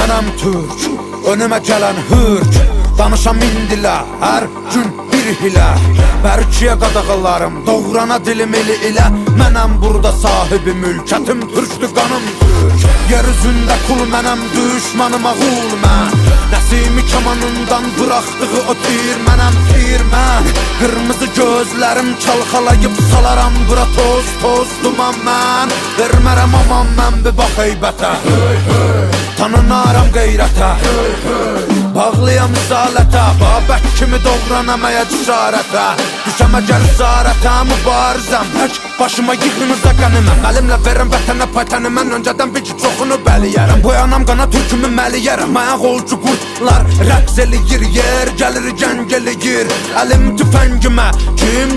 mənəm türk, önümə gələn hürk. Danışam indilər, hər gün bir hilə. Bərkiyə qadağalarım, doğrana dilim eli ilə. Mənəm burada sahibi mülkətim, türkdür qanım türk. Yer üzündə kul mənəm, düşmanıma qul mən. Nəsimi kamanından bıraxdığı o tir mənəm, tir mən. Qırmızı gözlərim çalxalayıb salaram bura toz, toz duman mən. Vermərəm aman mən bir bax heybətə, tanınaram qeyrətə. Bağlıyam risalətə, Babək kimi doğranamaya cüsarətə. Düşəm əgər zarətə, mübarizəm tək başıma yığınıza qəniməm. Əlimlə verəm vətənə paytəni, mən öncədən bir ki çoxunu bəliyərəm. Boyanam qana türkümü məliyərəm, ayaq olcu qurtlar rəqs eləyir. Yer gəlir gəng eləyir, əlim tüfəngimə kim